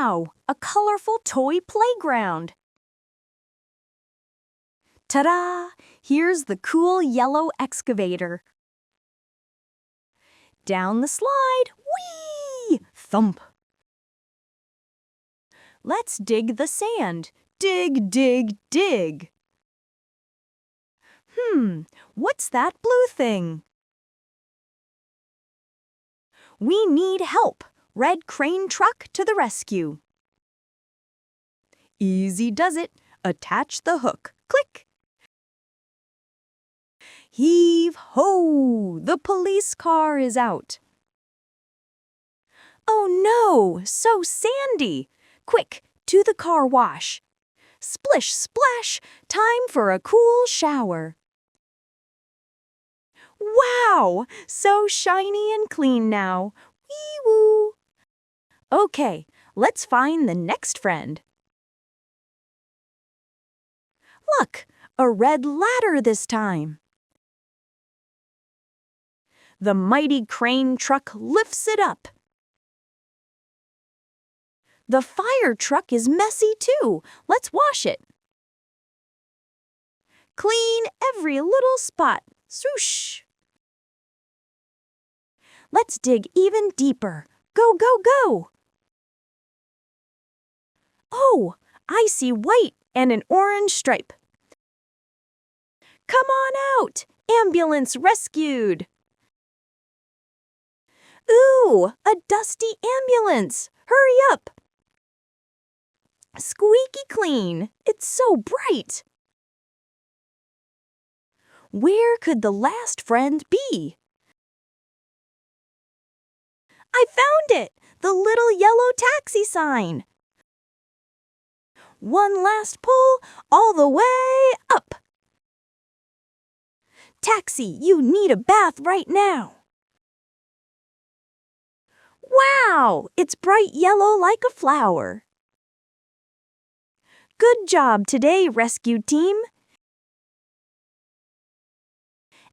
Wow! A colorful toy playground. Ta-da! Here's the cool yellow excavator. Down the slide. Whee! Thump. Let's dig the sand. Dig, dig, dig. What's that blue thing? We need help. Red crane truck to the rescue. Easy does it. Attach the hook. Click. Heave ho! The police car is out. Oh no! So sandy! Quick, to the car wash. Splish, splash! Time for a cool shower. Wow! So shiny and clean now. Wee-woo! Okay, let's find the next friend. Look, a red ladder this time. The mighty crane truck lifts it up. The fire truck is messy too. Let's wash it. Clean every little spot. Swoosh! Let's dig even deeper. Go, go, go! Oh, I see white and an orange stripe. Come on out! Ambulance rescued! Ooh, a dusty ambulance! Hurry up! Squeaky clean! It's so bright! Where could the last friend be? I found it! The little yellow taxi sign! One last pull, all the way up! Taxi, you need a bath right now! Wow! It's bright yellow like a flower. Good job today, rescue team.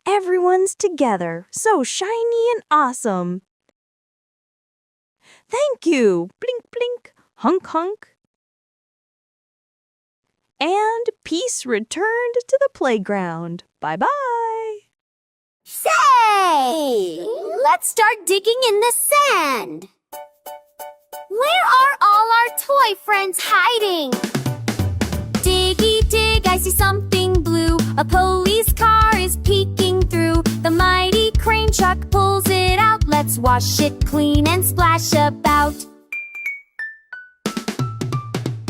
Everyone's together, so shiny and awesome. Thank you. Blink, blink, hunk, hunk. And peace returned to the playground. Bye-bye. Say! Let's start digging in the sand. Where are all our toy friends hiding? Diggy dig, I see something blue. A police car is peeking through. The mighty crane truck pulls it out. Let's wash it clean and splash about.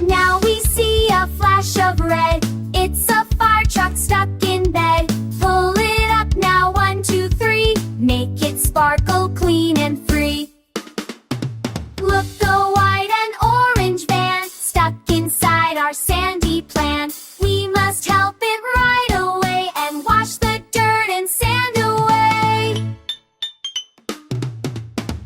Now we see a flash of red. It's a fire truck stuck in bed. Pull it up now, 1, 2, 3. Make it sparkle clean and free. Look, the white and orange van stuck inside our sandy plan. We must help it right away and wash the dirt and sand away.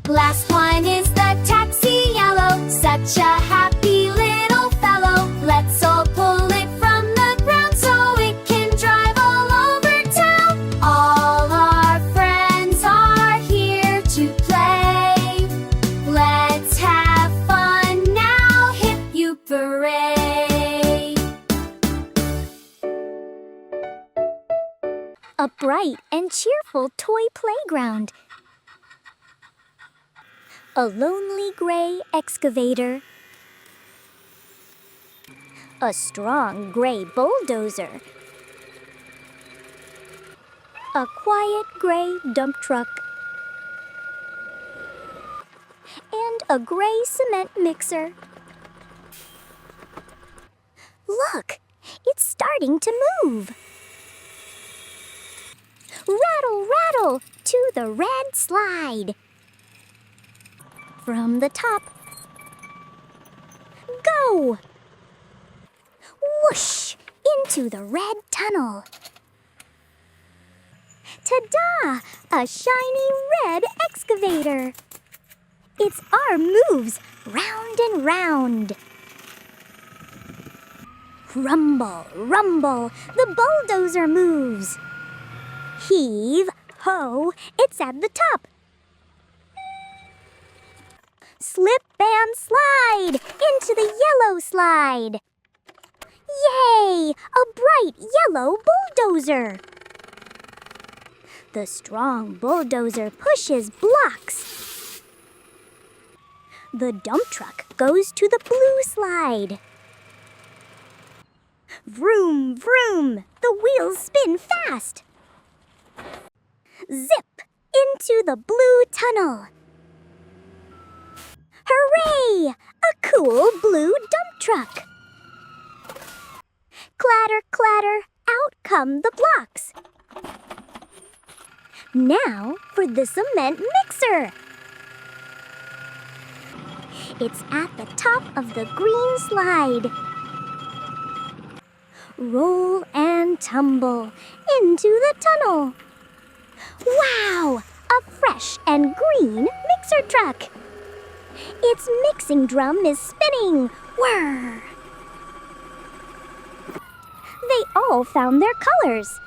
Last one is the taxi yellow, such a happy little fellow. Let's all pull it from the ground so it can drive all over town. All our friends are here to play. Let's have fun now, hip you parade. A bright and cheerful toy playground. A lonely gray excavator. A strong gray bulldozer. A quiet gray dump truck. And a gray cement mixer. Look, it's starting to move. Rattle, rattle, to the red slide. From the top. Go! Whoosh! Into the red tunnel. Ta-da! A shiny red excavator. It's our moves, round and round. Rumble, rumble, the bulldozer moves. Heave, ho, it's at the top. Slip and slide yellow slide. Yay! A bright yellow bulldozer. The strong bulldozer pushes blocks. The dump truck goes to the blue slide. Vroom, vroom! The wheels spin fast. Zip! Into the blue tunnel. Hooray! A cool blue dump truck. Clatter, clatter, out come the blocks. Now for the cement mixer. It's at the top of the green slide. Roll and tumble into the tunnel. Wow! A fresh and green mixer truck. Its mixing drum is spinning. Whir! They all found their colors.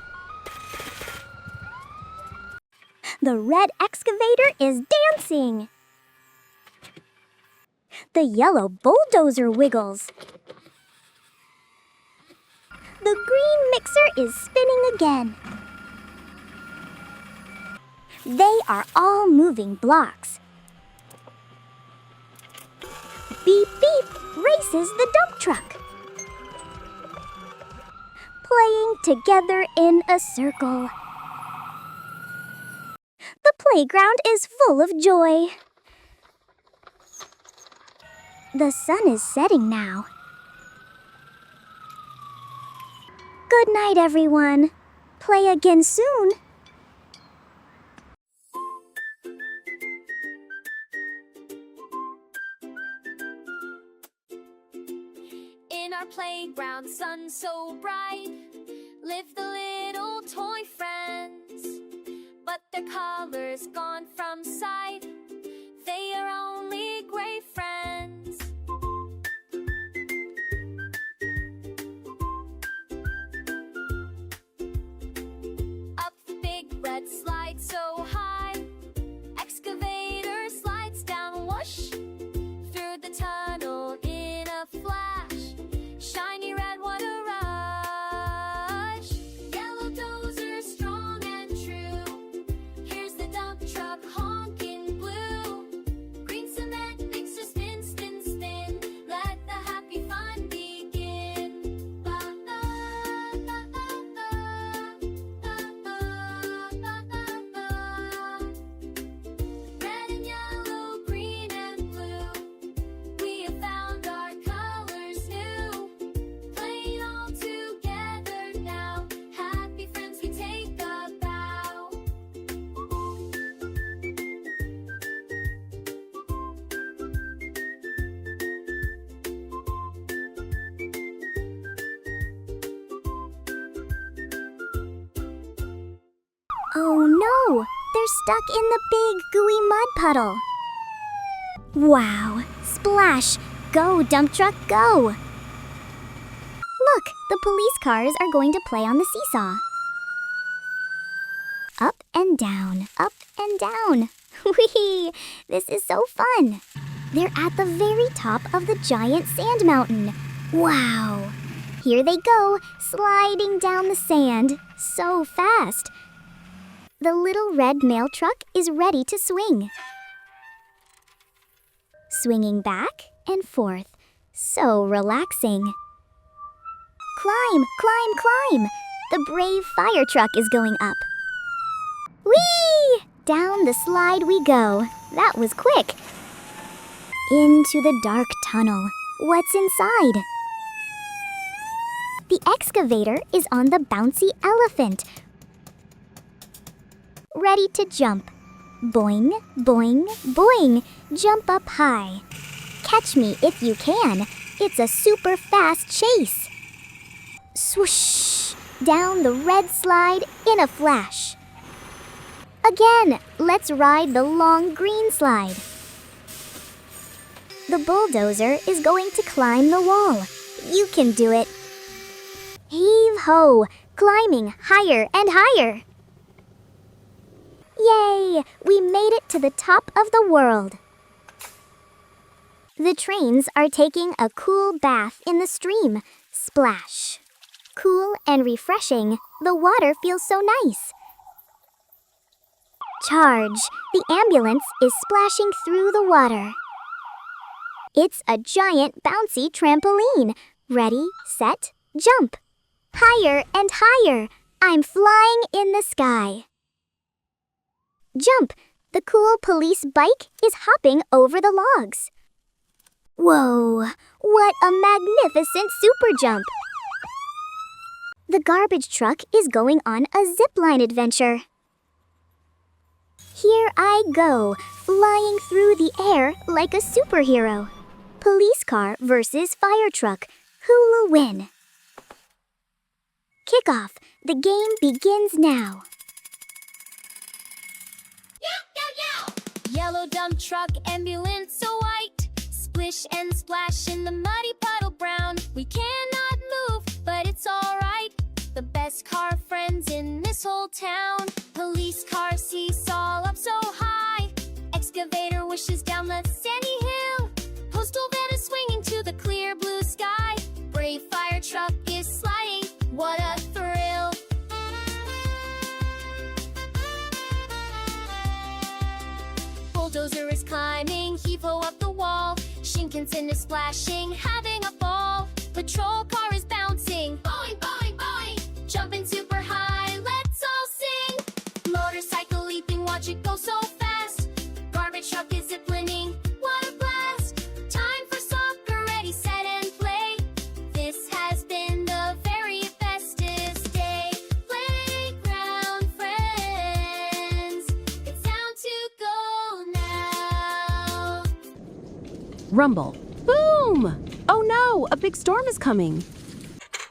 The red excavator is dancing. The yellow bulldozer wiggles. The green mixer is spinning again. They are all moving blocks. Beep, beep, races the dump truck. Playing together in a circle. The playground is full of joy. The sun is setting now. Good night, everyone. Play again soon. In our playground, sun so bright, live the little toy friends. But their colors gone from sight, they are only gray friends. Up the big red slide so high, excavator slides down, whoosh, through the tunnel in a flash. Shiny red, what a rush! Yellow dozer, strong and true. Here's the dump truck honking blue. Green cement mixer, spin, spin, spin. Let the happy fun begin. Ba ba ba ba ba ba ba ba. Red and yellow, green and blue. We have found our colors new. Playing all together now. Happy friends, we take a bow. Oh no! They're stuck in the big gooey mud puddle. Wow! Splash! Go, dump truck, go! Look, the police cars are going to play on the seesaw. Up and down, up and down. Whee! This is so fun. They're at the very top of the giant sand mountain. Wow! Here they go, sliding down the sand so fast. The little red mail truck is ready to swing. Swinging back and forth, so relaxing. Climb, climb, climb! The brave fire truck is going up. Whee! Down the slide we go. That was quick. Into the dark tunnel. What's inside? The excavator is on the bouncy elephant, ready to jump. Boing, boing, boing. Jump up high. Catch me if you can. It's a super fast chase. Swoosh! Down the red slide in a flash. Again, let's ride the long green slide. The bulldozer is going to climb the wall. You can do it. Heave ho! Climbing higher and higher. Yay! We made it to the top of the world. The trains are taking a cool bath in the stream. Splash. Cool and refreshing, the water feels so nice. Charge. The ambulance is splashing through the water. It's a giant bouncy trampoline. Ready, set, jump. Higher and higher. I'm flying in the sky. Jump. The cool police bike is hopping over the logs. Whoa, what a magnificent super jump. The garbage truck is going on a zipline adventure. Here I go, flying through the air like a superhero. Police car versus fire truck. Who will win? Kickoff. The game begins now. Yellow dump truck, ambulance so white. Splish and splash in the muddy puddle brown. We cannot move, but it's alright. The best car friends in this whole town. Police car seesaw up so high. Excavator wishes down the sandy hill. Postal van is swinging to the clear blue sky. Brave fire truck is sliding. What a thrill! Bulldozer is climbing, heave-ho up the wall. Shinkansen is splashing, having a ball. Patrol car is bouncing, boing, boing, boing. Jumping super high, let's all sing. Motorcycle leaping, watch it go so fast. Garbage truck is ziplining, what a blast. Time for soccer, ready, set, and play. This has been the very bestest day. Playground friends, it's time to go now. Rumble. Boom! Oh no, a big storm is coming.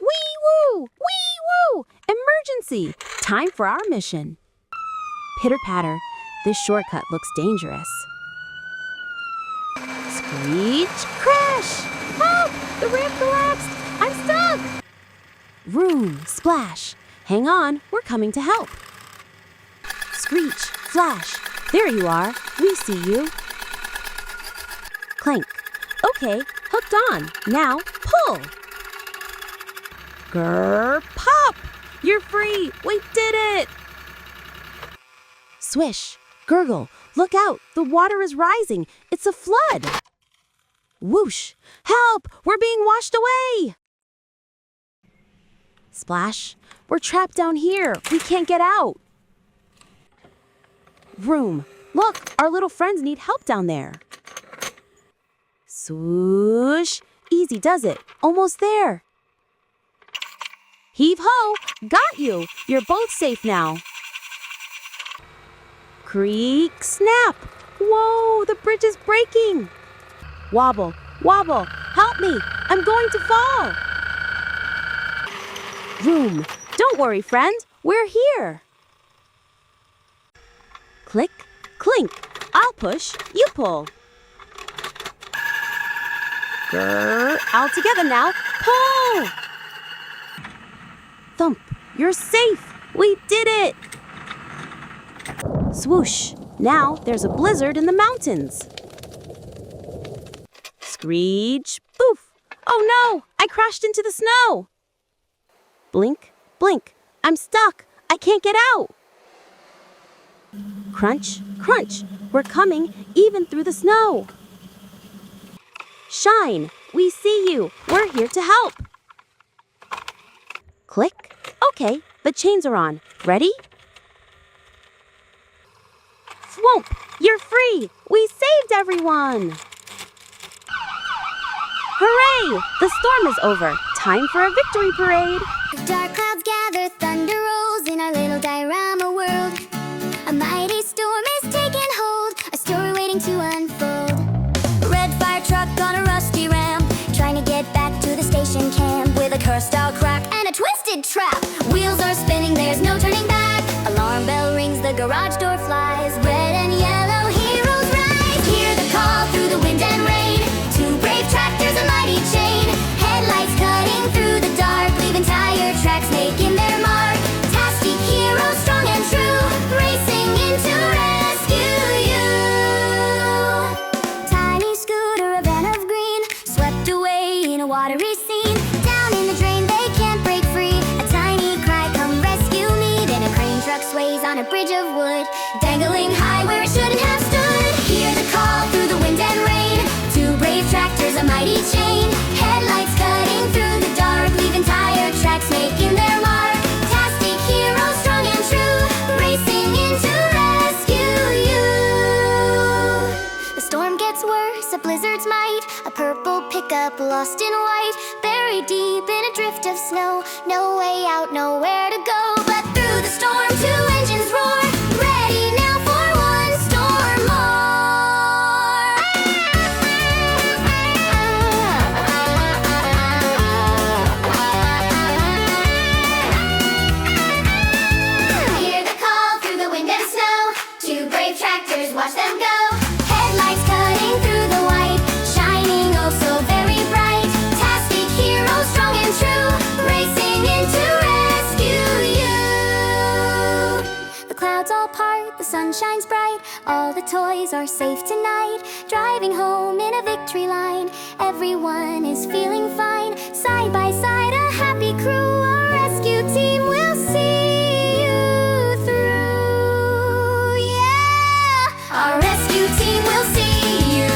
Wee-woo! Wee-woo! Emergency! Time for our mission. Pitter-patter. This shortcut looks dangerous. Screech! Crash! Help! The ramp collapsed! I'm stuck! Vroom! Splash! Hang on, we're coming to help. Screech! Flash! There you are. We see you. Clank. Okay, hooked on. Now, pull. Grrr, pop! You're free! We did it! Swish, gurgle, look out! The water is rising. It's a flood. Whoosh! Help! We're being washed away! Splash! We're trapped down here. We can't get out. Vroom! Look, our little friends need help down there. Swoosh! Easy does it. Almost there. Heave-ho! Got you! You're both safe now. Creak, snap! Whoa, the bridge is breaking! Wobble, wobble, help me! I'm going to fall! Vroom! Don't worry, friend. We're here. Click, clink. I'll push, you pull. Grrr, all together now. Pull! Thump, you're safe. We did it. Swoosh, now there's a blizzard in the mountains. Screech, poof. Oh no, I crashed into the snow. Blink, blink, I'm stuck. I can't get out. Crunch, crunch, we're coming even through the snow. Shine, we see you. We're here to help. Click. Okay, the chains are on. Ready? Thwomp, you're free. We saved everyone. Hooray! The storm is over. Time for a victory parade. Dark clouds gather, thunder rolls in our little diorama world. A mighty storm is taking hold, a story waiting to unfold. Red fire truck on a rusty ramp, trying to get back to the station camp with a cursed out crack and a twisted trap. Wheels are spinning, there's no turning back. Alarm bell rings, the garage door flies. Red and yellow heroes rise. Hear the call through the wind and rain. Two brave tractors, a mighty chain. Headlights cutting through the dark, leaving tire tracks making their mark. Tastic heroes, strong and true, racing in to rescue you. Tiny scooter, a van of watery scene. Down in the drain, they can't break free. A tiny cry, come rescue me. Then a crane truck sways on a bridge of wood, dangling high where it shouldn't have stood. Hear the call through the wind and rain. Two brave tractors, a mighty chain. Headlights cutting through the dark, leaving tire tracks making their mark. Tastic heroes, strong and true, racing in to rescue you. The storm gets worse, a blizzard's might. A purple pickup lost in white, buried deep in a drift of snow. No way out, nowhere to go. But through the storm, two engines roar, ready now for one storm more. Hear the call through the wind and snow. Two brave tractors, watch them go. Headlights cutting through the white, shining oh so very bright. Tastic heroes, strong and true, racing in to rescue you. The clouds all part, the sun shines bright. All the toys are safe tonight. Driving home in a victory line, everyone is feeling fine. Side by side, a happy crew, a rescue team will see you through. Yeah, our rescue team will see you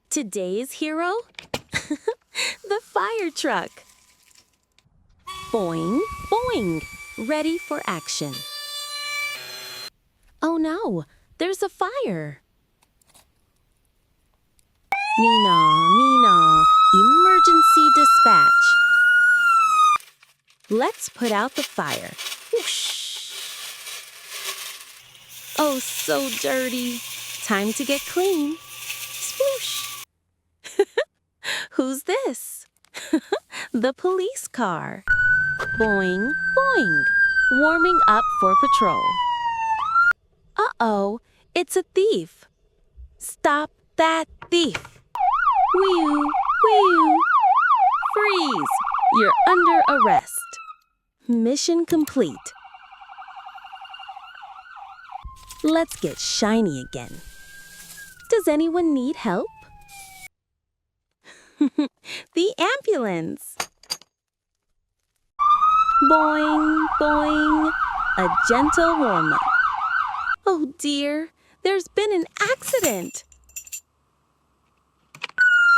Today's hero? The fire truck. Boing, boing, ready for action. Oh no, there's a fire. Nina, Nina, emergency dispatch. Let's put out the fire. Whoosh. Oh, so dirty. Time to get clean. Sploosh. Who's this? The police car. Boing, boing, warming up for patrol. Uh-oh, it's a thief. Stop that thief. Whew, whew. Freeze, you're under arrest. Mission complete. Let's get shiny again. Does anyone need help? The ambulance. Boing, boing, a gentle warm-up. Oh dear, there's been an accident.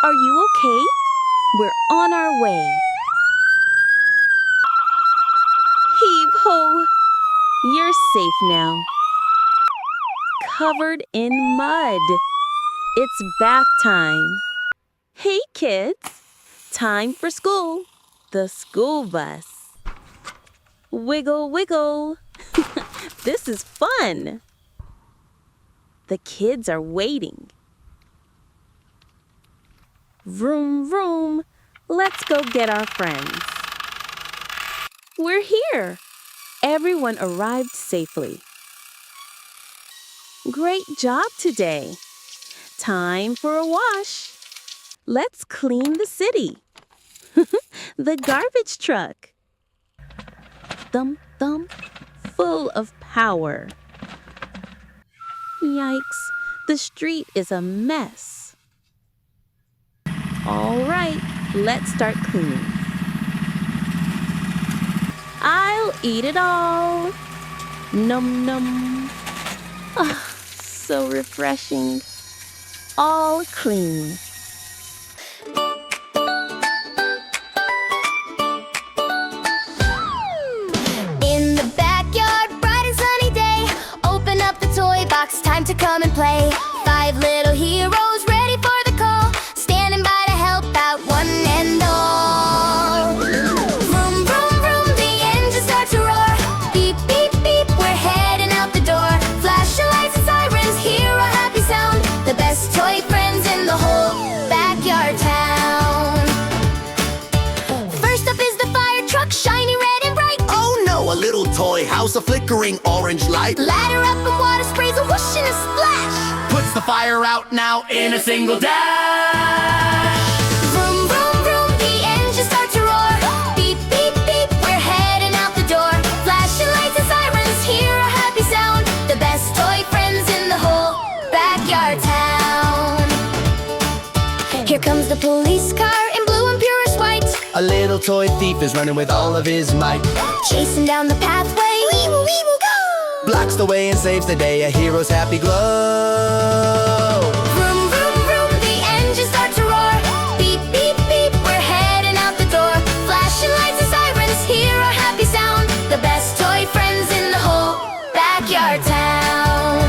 Are you okay? We're on our way. Heave-ho! You're safe now. Covered in mud. It's bath time. Hey kids, time for school. The school bus. Wiggle, wiggle. This is fun. The kids are waiting. Vroom, vroom. Let's go get our friends. We're here. Everyone arrived safely. Great job today. Time for a wash. Let's clean the city. The garbage truck. Thump, thump, full of power. Yikes, the street is a mess. All right, let's start cleaning. I'll eat it all. Num num. Ah, so refreshing. All clean. In the backyard, bright and sunny day. Open up the toy box, time to come and play. 5 little heroes ready for the call, standing by to help out one and all. Vroom, vroom, vroom, the engine starts to roar. Beep, beep, beep, we're heading out the door. Flashing lights and sirens, hear a happy sound. The best toy friends in the whole backyard town. First up is the fire truck, shiny red and bright. Oh no, a little toy house, a flickering orange light. Ladder up and water sprays, a whoosh and a splash. Puts the fire out now in a single dash. Vroom, vroom, vroom, the engine starts to roar. Beep, beep, beep, we're little toy thief is running with all of his might. Chasing down the pathway, we will go! Blocks the way and saves the day, a hero's happy glow. Vroom, vroom, vroom, the engines start to roar. Beep, beep, beep, we're heading out the door. Flashing lights and sirens, hear our happy sound. The best toy friends in the whole backyard town.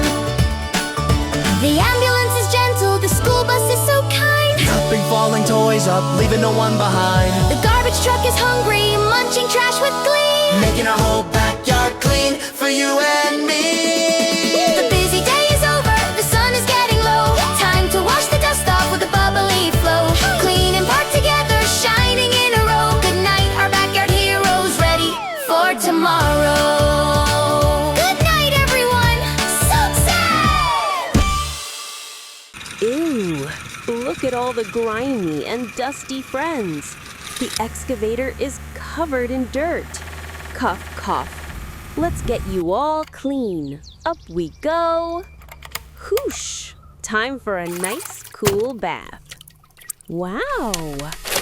The ambulance is gentle, the school bus is so kind. Helping falling toys up, leaving no one behind. The garbage truck is hungry, munching trash with glee. Making our whole backyard clean for you and me. The busy day is over, the sun is getting low. Time to wash the dust off with a bubbly flow. Clean and parked together, shining in a row. Good night, our backyard heroes, ready for tomorrow. Good night, everyone. So sad. Ew, look at all the grimy and dusty friends. The excavator is covered in dirt. Cough, cough. Let's get you all clean. Up we go. Whoosh! Time for a nice, cool bath. Wow!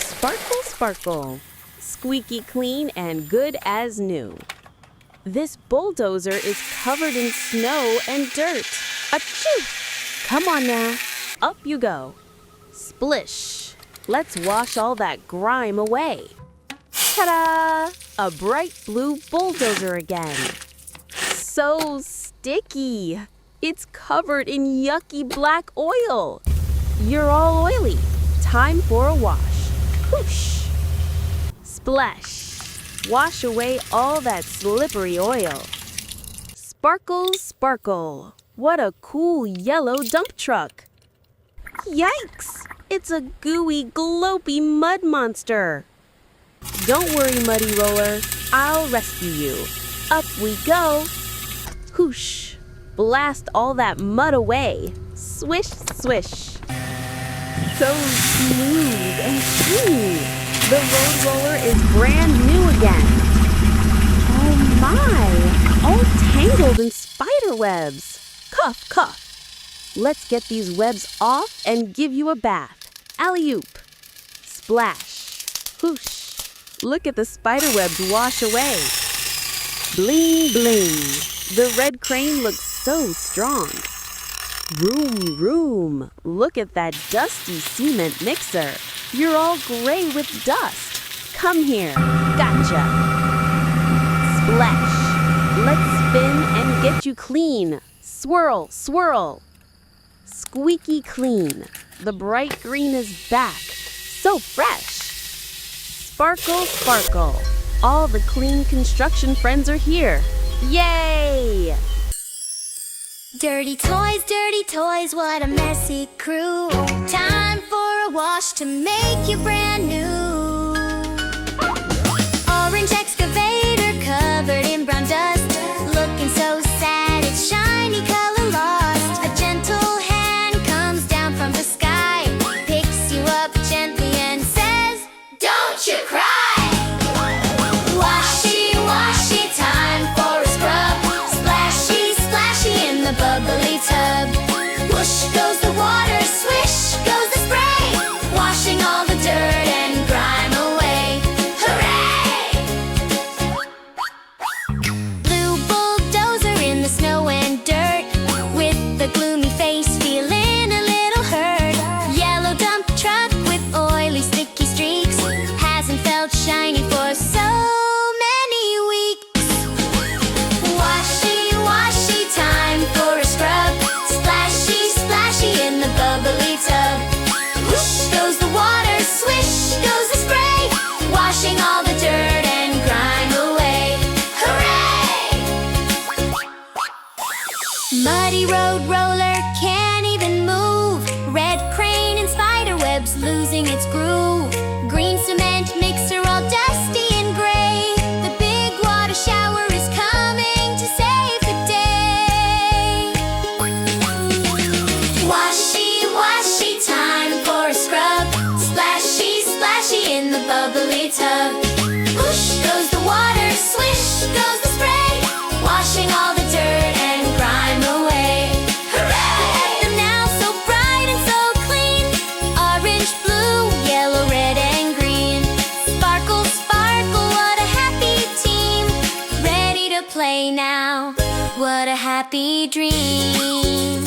Sparkle, sparkle. Squeaky clean and good as new. This bulldozer is covered in snow and dirt. Achoo! Come on now. Up you go. Splish! Let's wash all that grime away. Ta-da! A bright blue bulldozer again. So sticky. It's covered in yucky black oil. You're all oily. Time for a wash. Whoosh! Splash! Wash away all that slippery oil. Sparkle, sparkle. What a cool yellow dump truck. Yikes! It's a gooey, glopey mud monster. Don't worry, Muddy Roller. I'll rescue you. Up we go. Whoosh! Blast all that mud away. Swish, swish. So smooth and shiny. The road roller is brand new again. Oh my! All tangled in spider webs. Cough, cough. Let's get these webs off and give you a bath. Alley-oop. Splash. Whoosh. Look at the spider webs wash away. Bling, bling. The red crane looks so strong. Room, room. Look at that dusty cement mixer. You're all gray with dust. Come here. Gotcha. Splash. Let's spin and get you clean. Swirl, swirl. Squeaky clean. The bright green is back. So fresh. Sparkle, sparkle. All the clean construction friends are here. Yay! Dirty toys, what a messy crew. Time for a wash to make you brand new. Orange excavator covered in brown dust. Looking so sad, its shiny color lost. A gentle hand comes down from the sky, picks you up gently and says, "Don't you cry." Washy, washy, time for a scrub. Splashy, splashy in the bubbly tub. Whoosh goes the water, swish goes the spray, washing all the dirt and happy dreams.